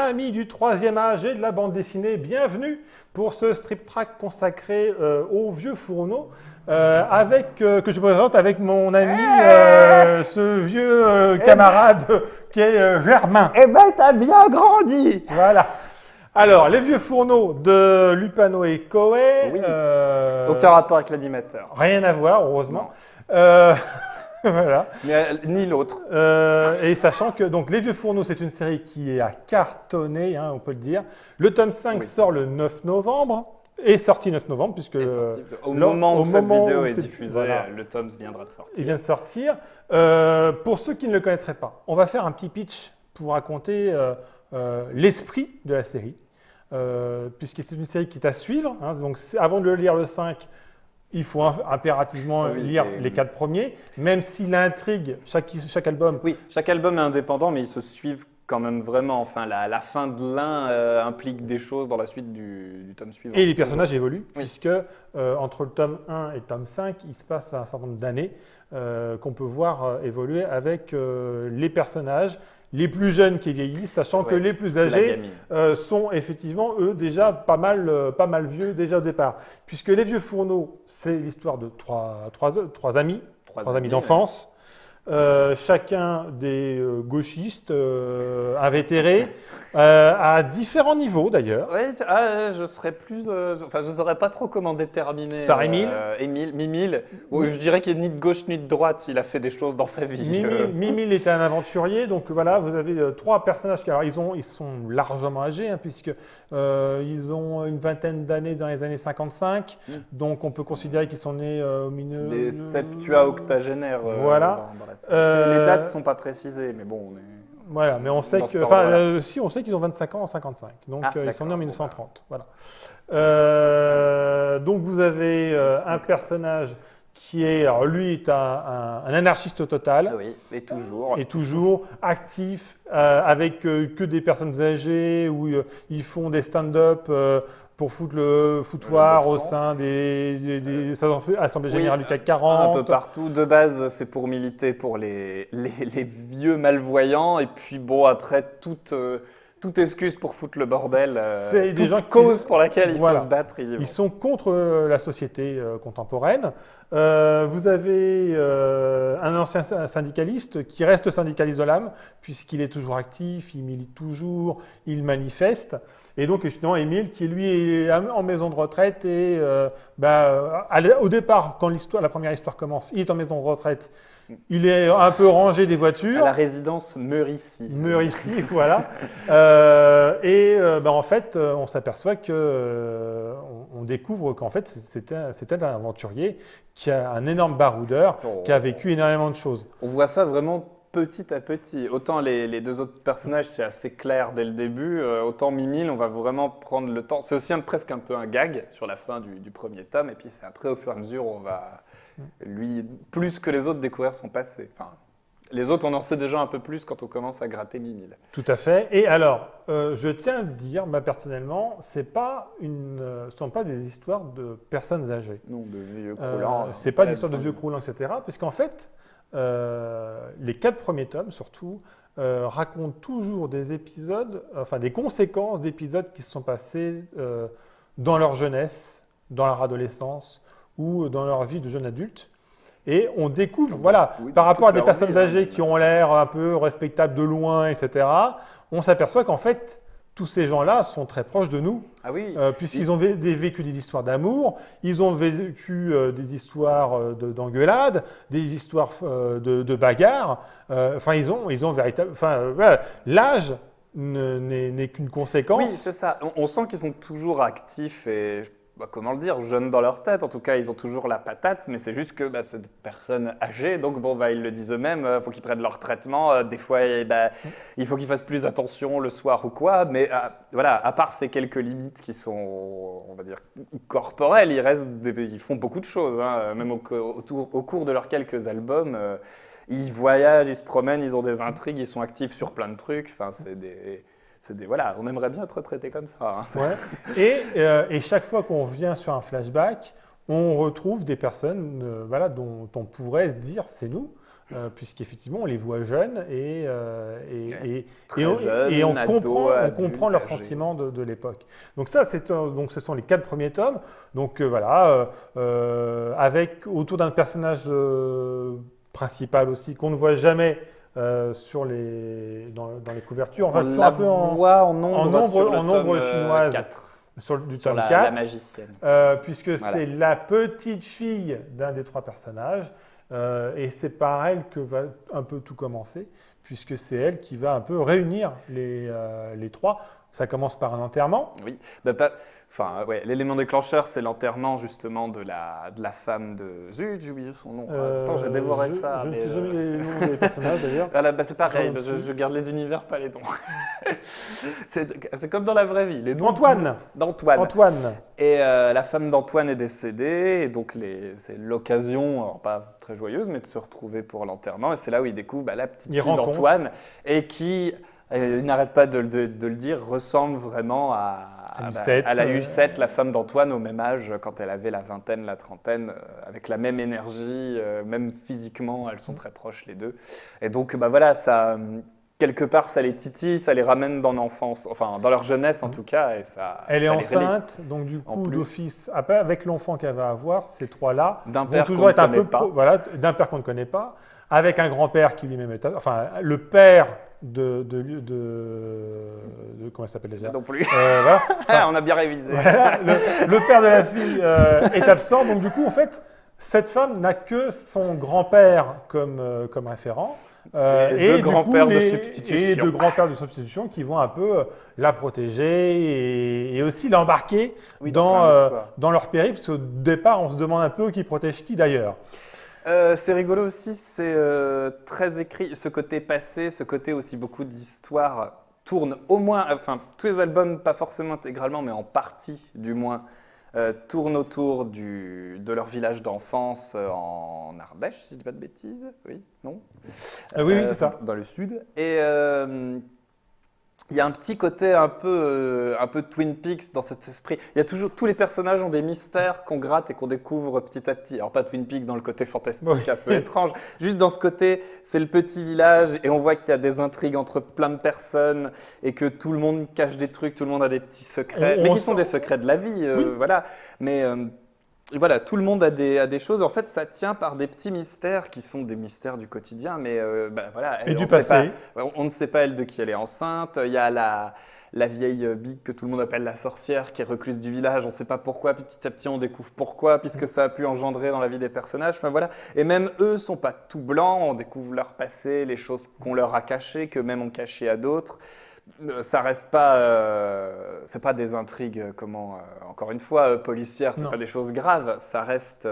amis du troisième âge et de la bande dessinée, bienvenue pour ce strip track consacré aux vieux fourneaux, que je présente avec mon ami, ce vieux camarade qui est Germain. Eh ben, t'as bien grandi. Voilà. Alors, les vieux fourneaux de Lupano et Koei. Oui. Aucun rapport avec l'animateur. Rien à voir, heureusement. Voilà. Mais, ni l'autre. Et sachant que donc, Les Vieux Fourneaux, c'est une série qui a cartonné, hein, on peut le dire. Le tome 5 sort le 9 novembre, est sorti 9 novembre, puisque au moment où cette vidéo est diffusée, voilà, le tome viendra de sortir. il vient de sortir. Pour ceux qui ne le connaîtraient pas, on va faire un petit pitch pour raconter l'esprit de la série, puisque c'est une série qui est à suivre. Hein, donc, avant de lire le 5, il faut impérativement lire les 4 premiers, même si l'intrigue, chaque album… Oui, chaque album est indépendant, mais ils se suivent quand même vraiment. Enfin, la fin de l'un implique des choses dans la suite du tome suivant. Et les personnages évoluent, puisque entre le tome 1 et le tome 5, il se passe un certain nombre d'années qu'on peut voir évoluer avec les personnages, les plus jeunes qui vieillissent, sachant que les plus âgés sont effectivement, eux, déjà pas mal vieux déjà au départ. Puisque Les Vieux Fourneaux, c'est l'histoire de trois amis d'enfance, chacun des gauchistes invétérés, à différents niveaux d'ailleurs. Oui, je serais plus, enfin, je saurais pas trop comment déterminer. Par Émile. Mimile. Je dirais qu'il n'est ni de gauche ni de droite. Il a fait des choses dans sa vie. Mimile était un aventurier, donc voilà, vous avez 3 personnages qui, alors, ils sont largement âgés, hein, puisque ils ont une vingtaine d'années dans les années 55, donc on peut considérer qu'ils sont nés au milieu des septuagénaires. Voilà. Dans la série. Les dates sont pas précisées, mais bon, on est. Voilà, mais on sait que, si on sait qu'ils ont 25 ans en 55, donc ils sont nés en 1930. Voilà. Donc vous avez un personnage qui est, alors lui est un anarchiste total. Oui, et toujours. Et toujours actif, avec que des personnes âgées, où ils font des stand-up pour foutre le foutoir au sein des assemblées générales du CAC 40. Un peu partout. De base, c'est pour militer pour les vieux malvoyants. Et puis bon, après, toute excuse pour foutre le bordel. C'est des gens cause pour laquelle il faut se battre. Ils sont contre la société contemporaine. Vous avez un ancien syndicaliste qui reste syndicaliste de l'âme, puisqu'il est toujours actif, il milite toujours, il manifeste. Et donc, justement, Émile, qui lui est en maison de retraite, et au départ, quand la première histoire commence, il est en maison de retraite. Il est un peu rangé des voitures. À la résidence Meuricy. Meuricy, voilà. En fait, on s'aperçoit on découvre qu'en fait, c'était un aventurier qui a un énorme baroudeur, qui a vécu énormément de choses. On voit ça vraiment petit à petit. Autant les 2 autres personnages, c'est assez clair dès le début. Autant Mimile, on va vraiment prendre le temps. C'est aussi presque un peu un gag sur la fin du premier tome. Et puis c'est après, au fur et à mesure, on va… lui, plus que les autres, découvrir son passé. Enfin, les autres, on en sait déjà un peu plus quand on commence à gratter Mimile. Tout à fait. Et alors, je tiens à le dire, personnellement, ce ne sont pas des histoires de personnes âgées. Non, de vieux croulants. Ce n'est pas des histoires de vieux croulants, etc. Puisqu'en fait, les 4 premiers tomes, surtout, racontent toujours des épisodes, enfin des conséquences d'épisodes qui se sont passés dans leur jeunesse, dans leur adolescence, ou dans leur vie de jeune adulte. Et on découvre, par rapport à des personnes âgées qui ont l'air un peu respectables de loin, etc., on s'aperçoit qu'en fait, tous ces gens-là sont très proches de nous, puisqu'ils ont vécu des histoires d'amour, ils ont vécu des histoires d'engueulade, des histoires de bagarres. Ils ont véritable. L'âge n'est qu'une conséquence. Oui, c'est ça. On sent qu'ils sont toujours actifs et… comment le dire, jeunes dans leur tête, en tout cas ils ont toujours la patate, mais c'est juste que c'est des personnes âgées, donc ils le disent eux-mêmes, il faut qu'ils prennent leur traitement, des fois il faut qu'ils fassent plus attention le soir ou quoi, mais à part ces quelques limites qui sont, on va dire, corporelles, ils font beaucoup de choses, hein, même au cours de leurs quelques albums, ils voyagent, ils se promènent, ils ont des intrigues, ils sont actifs sur plein de trucs, enfin on aimerait bien être traité comme ça. Hein. Ouais. Et chaque fois qu'on vient sur un flashback, on retrouve des personnes dont on pourrait se dire c'est nous. puisqu'effectivement, on les voit jeunes Très jeunes, et on ados, comprend adultes, leurs âgés. sentiments de l'époque. Donc ça, donc ce sont les 4 premiers tomes. Donc voilà, avec autour d'un personnage principal aussi qu'on ne voit jamais dans les couvertures. Enfin, On toujours la un peu voit en nombre sur le en nombre tome chinoise 4, du sur tome la 4. magicienne. Puisque Voilà. c'est la petite fille d'un des 3 personnages, et c'est par elle que va un peu tout commencer, puisque c'est elle qui va un peu réunir les 3. Ça commence par un enterrement. Oui, ouais, l'élément déclencheur, c'est l'enterrement justement de la femme de... Zut, j'ai oublié son nom. Attends, j'ai dévoré ça. Je ne mais, sais jamais les noms des personnages d'ailleurs. Voilà, c'est pareil, J'en suis. je garde les univers, pas les noms. C'est comme dans la vraie vie, les noms Antoine. d'Antoine. Et la femme d'Antoine est décédée, et donc c'est l'occasion, alors pas très joyeuse, mais de se retrouver pour l'enterrement. Et c'est là où il découvre la petite fille d'Antoine, et qui, il n'arrête pas de le dire, ressemble vraiment à la Lucette, la femme d'Antoine, au même âge, quand elle avait la vingtaine, la trentaine, avec la même énergie, même physiquement, elles sont très proches les deux. Et donc, voilà, ça... Quelque part, ça les titille, ça les ramène dans l'enfance, enfin dans leur jeunesse en tout cas. Et elle est ça enceinte, donc du coup, d'office, avec l'enfant qu'elle va avoir, ces 3-là vont toujours être un peu d'un père qu'on ne connaît pas, avec un grand-père qui lui-même est, enfin le père de comment il s'appelle déjà? Non plus. Voilà. On a bien révisé. Voilà, le père de la fille est absent, donc du coup, en fait, cette femme n'a que son grand-père comme référent. Et deux grands-pères de substitution. Et deux grands-pères de substitution qui vont un peu la protéger et aussi l'embarquer dans leur périple, parce qu'au départ, on se demande un peu qui protège qui d'ailleurs. C'est rigolo aussi, c'est très écrit, ce côté passé, ce côté aussi beaucoup d'histoire tourne au moins, enfin tous les albums, pas forcément intégralement, mais en partie du moins, tournent autour de leur village d'enfance en Ardèche, si je ne dis pas de bêtises. Oui, non oui, c'est ça. Dans le sud. Et il y a un petit côté un peu Twin Peaks dans cet esprit. Il y a toujours, tous les personnages ont des mystères qu'on gratte et qu'on découvre petit à petit. Alors pas Twin Peaks dans le côté fantastique, un peu étrange. Juste dans ce côté, c'est le petit village et on voit qu'il y a des intrigues entre plein de personnes et que tout le monde cache des trucs, tout le monde a des petits secrets, mais qui sont des secrets de la vie, voilà. Mais voilà, tout le monde a des choses. En fait, ça tient par des petits mystères qui sont des mystères du quotidien, mais voilà. Et du passé. On ne sait pas elle de qui elle est enceinte. Il y a la vieille Big que tout le monde appelle la sorcière qui est recluse du village. On ne sait pas pourquoi. Puis petit à petit, on découvre pourquoi, puisque ça a pu engendrer dans la vie des personnages. Enfin voilà. Et même eux sont pas tout blancs. On découvre leur passé, les choses qu'on leur a cachées, que même on cachait à d'autres. Ça reste pas, c'est pas des intrigues, encore une fois, policières, c'est pas des choses graves, ça reste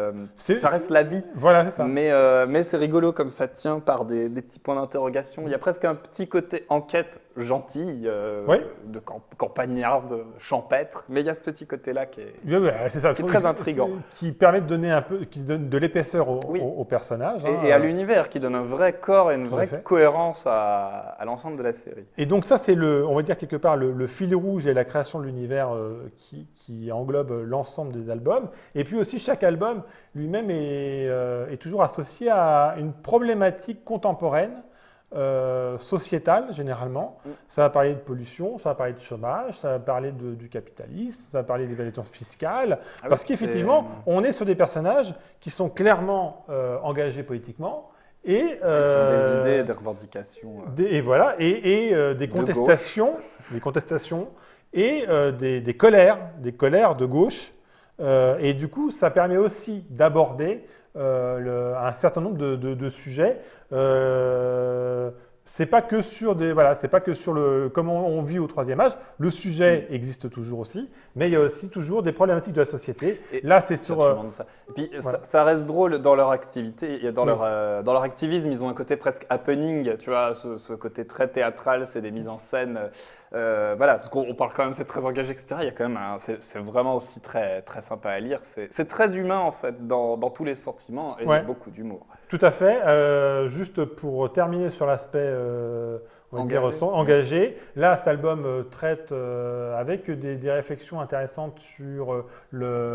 la vie. Voilà, c'est ça. Mais c'est rigolo comme ça tient par des petits points d'interrogation. Il y a presque un petit côté enquête gentille, de campagnarde, champêtre, mais il y a ce petit côté-là qui est très intriguant. Qui permet de donner qui donne de l'épaisseur au personnage. Et à l'univers, qui donne un vrai corps et une vraie cohérence à l'ensemble de la série. Et donc ça, c'est on va dire quelque part le fil rouge et la création de l'univers qui englobe l'ensemble des albums. Et puis aussi, chaque album lui-même est toujours associé à une problématique contemporaine, sociétale généralement. Ça va parler de pollution, ça va parler de chômage, ça va parler du capitalisme, ça va parler d'évaluation fiscale. Parce qu'effectivement, on est sur des personnages qui sont clairement engagés politiquement. Et des idées, des revendications. Et voilà, et des contestations, et des colères de gauche. Et du coup, ça permet aussi d'aborder un certain nombre de sujets. C'est pas que sur comment on vit au troisième âge. Le sujet existe toujours aussi, mais il y a aussi toujours des problématiques de la société. Et là, c'est sur. Ça. Et puis, ça reste drôle dans leur activité, dans leur activisme. Ils ont un côté presque happening, tu vois, ce côté très théâtral, c'est des mises en scène. Voilà, parce qu'on parle quand même, c'est très engagé, etc. Il y a quand même, c'est vraiment aussi très, très sympa à lire. C'est très humain en fait, dans tous les sentiments, et il y a beaucoup d'humour. Tout à fait. Juste pour terminer sur l'aspect engagé, là, cet album traite avec des réflexions intéressantes sur les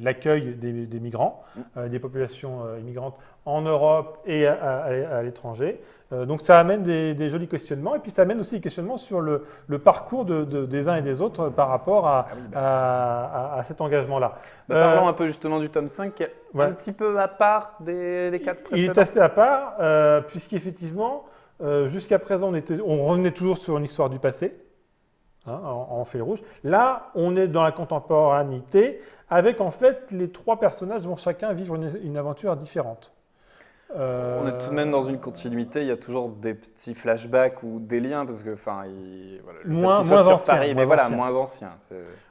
l'accueil des migrants, des populations immigrantes en Europe et à l'étranger. Donc ça amène des jolis questionnements et puis ça amène aussi des questionnements sur le parcours des uns et des autres par rapport à cet engagement-là. Parlons un peu justement du tome 5, qui est Ouais. un petit peu à part des 4 Il précédents. est assez à part, puisqu'effectivement, jusqu'à présent, on revenait toujours sur une histoire du passé, hein, en fil rouge. Là, on est dans la contemporanéité, avec en fait, les 3 personnages vont chacun vivre une aventure différente. On est tout de même dans une continuité, il y a toujours des petits flashbacks ou des liens, parce que enfin, voilà, le fait Moins qu'il soit sur ancien, Paris, mais moins voilà, ancien. moins ancien.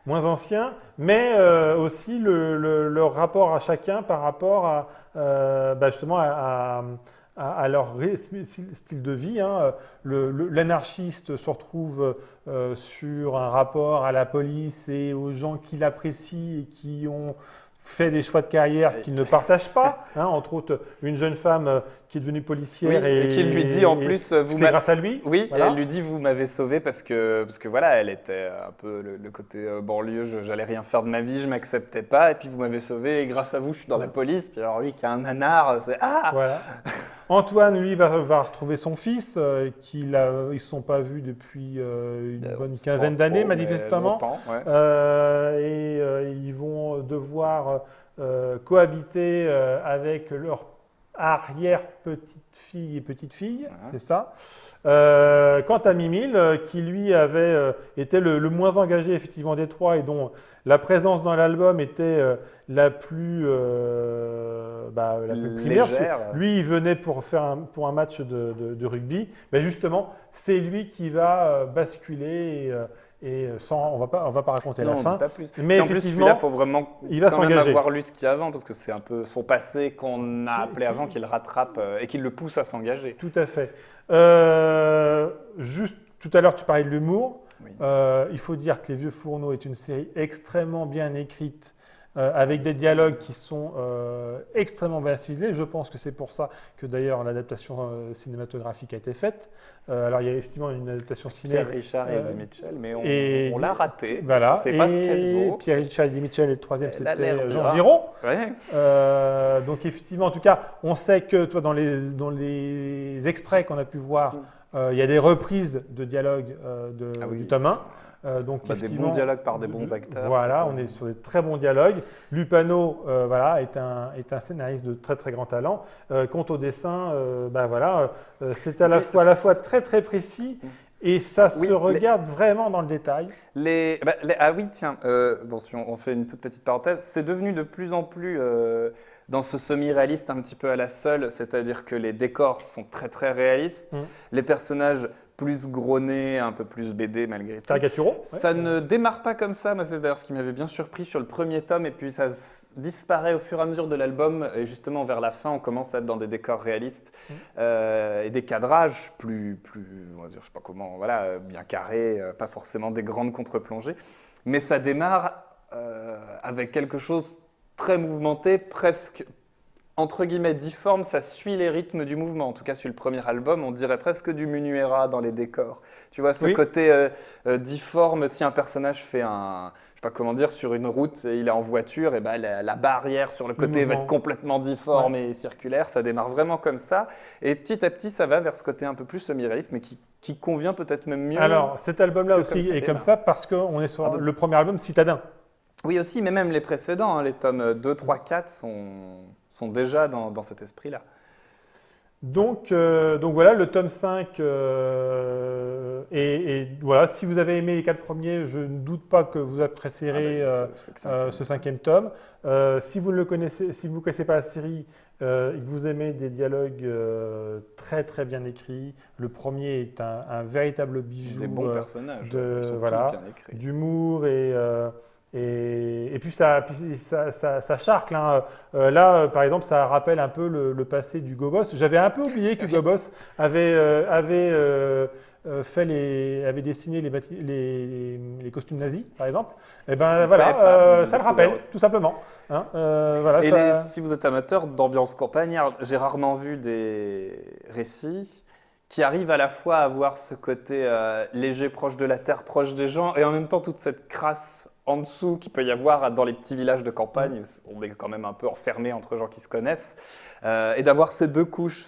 Moins ancien, mais aussi leur rapport à chacun par rapport justement à leur style de vie, hein. L'anarchiste se retrouve sur un rapport à la police et aux gens qui l'apprécient et qui ont fait des choix de carrière qu'ils ne partagent pas, hein, entre autres une jeune femme qui est devenue policière Oui, et qui lui dit en plus, c'est grâce à lui. Oui, voilà. elle lui dit vous m'avez sauvé parce que voilà, elle était un peu le côté banlieue, j'allais rien faire de ma vie, je m'acceptais pas, et puis vous m'avez sauvé et grâce à vous je suis dans la police. Puis alors lui qui a un nanar, c'est Voilà. Antoine, lui, va retrouver son fils, ils ne se sont pas vus depuis une bonne quinzaine d'années, manifestement. Longtemps, ouais. Ils vont devoir cohabiter avec leur arrière-petite-fille et petite-fille, c'est ça. Quant à Mimile, qui lui avait été le moins engagé effectivement des 3 et dont la présence dans l'album était la plus primaire. Légère. Lui, il venait pour un match de rugby. Mais justement, c'est lui qui va basculer on va pas raconter la Non, on fin. dit pas plus. Mais en plus, effectivement, celui-là, il faut vraiment il va quand même s'engager. avoir lu ce qu'il y a avant, parce que c'est un peu son passé qu'on a appelé avant, qu'il rattrape et qui le pousse à s'engager. Tout à fait. Juste tout à l'heure, tu parlais de l'humour. Oui. Il faut dire que Les Vieux Fourneaux est une série extrêmement bien écrite, avec des dialogues qui sont extrêmement bien ciselés. Je pense que c'est pour ça que d'ailleurs l'adaptation cinématographique a été faite. Alors il y a effectivement une adaptation ciné. Pierre Richard et Eddie Mitchell, mais on l'a raté. Voilà. On ne sait pas ce qu'elle vaut. Pierre Richard et Eddie Mitchell, et le troisième Elle a l'air c'était bien. Jean Giraud. Ouais. Donc effectivement, en tout cas, on sait que toi, dans les extraits qu'on a pu voir, il y a des reprises de dialogues du tome 1. Donc des bons dialogues par des bons acteurs. Voilà, on est sur des très bons dialogues. Lupano est un scénariste de très très grand talent. Quant au dessin, c'est à la fois très très précis et ça se regarde vraiment dans le détail. Ah oui, tiens, si on fait une toute petite parenthèse, c'est devenu de plus en plus dans ce semi-réaliste un petit peu à la Seule, c'est-à-dire que les décors sont très très réalistes, les personnages plus gros nez, un peu plus BD malgré tout. Caricaturaux. Ça ne démarre pas comme ça. Moi, c'est d'ailleurs ce qui m'avait bien surpris sur le premier tome, et puis ça disparaît au fur et à mesure de l'album. Et justement, vers la fin, on commence à être dans des décors réalistes et des cadrages plus, on va dire, je sais pas comment, voilà, bien carrés, pas forcément des grandes contre-plongées. Mais ça démarre avec quelque chose très mouvementé, presque entre guillemets difforme, ça suit les rythmes du mouvement. En tout cas, sur le premier album, on dirait presque du Munuera dans les décors. Tu vois, ce côté difforme, si un personnage fait je sais pas comment dire, sur une route, et il est en voiture, et ben la barrière sur le côté va être complètement difforme et circulaire. Ça démarre vraiment comme ça. Et petit à petit, ça va vers ce côté un peu plus semi-réaliste, mais qui convient peut-être même mieux. Alors, cet album-là aussi est comme ça parce qu'on est sur le premier album, Citadin. Oui aussi, mais même les précédents, hein, les tomes 2, 3, 4 sont déjà dans cet esprit-là. Donc voilà, le tome 5, et voilà, si vous avez aimé les 4 premiers, je ne doute pas que vous apprécierez ce 5e tome. Si vous ne connaissez pas la série et que vous aimez des dialogues très très bien écrits, le premier est un véritable bijou des bons personnages, d'humour et puis ça charcle. Hein. Là, par exemple, ça rappelle un peu le passé du Gobos. J'avais un peu oublié que Gobos avait dessiné les costumes nazis, par exemple. Et ben voilà, ça le rappelle, tout simplement. Hein. Si vous êtes amateur d'ambiance campagnarde, j'ai rarement vu des récits qui arrivent à la fois à avoir ce côté léger, proche de la terre, proche des gens, et en même temps toute cette crasse en dessous qu'il peut y avoir dans les petits villages de campagne, où on est quand même un peu enfermé entre gens qui se connaissent, et d'avoir ces deux couches,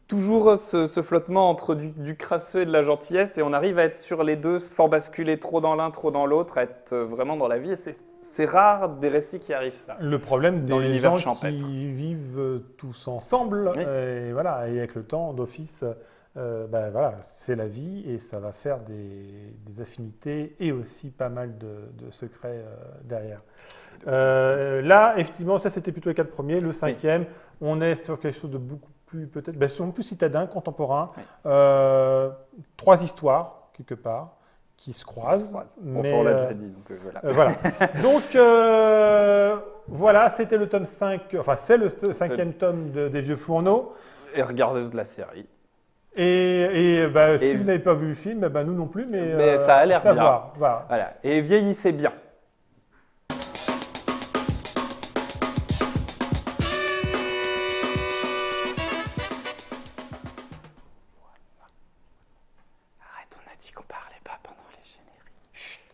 toujours ce flottement entre du crasseux et de la gentillesse, et on arrive à être sur les deux sans basculer trop dans l'un, trop dans l'autre, à être vraiment dans la vie. Et c'est rare des récits qui arrivent ça. Le problème Dans des l'univers gens champêtre. qui vivent tous ensemble, Oui. et voilà, et avec le temps, d'office, voilà, c'est la vie et ça va faire des affinités et aussi pas mal de secrets derrière. Là, effectivement, ça c'était plutôt les 4 premiers. Le cinquième, on est sur quelque chose de beaucoup plus peut-être, souvent plus citadin, contemporain. Oui. 3 histoires quelque part qui se croisent. Mais on l'a déjà dit, donc voilà. Voilà. Donc voilà, c'était le tome 5, enfin c'est le 5e tome des Vieux Fourneaux. Et regardez de la série. Et si vous n'avez pas vu le film, nous non plus, mais ça a l'air c'est à bien. voir. Voilà. Voilà. Et vieillissez bien. Arrête, on a dit qu'on parlait pas pendant les génériques. Chut.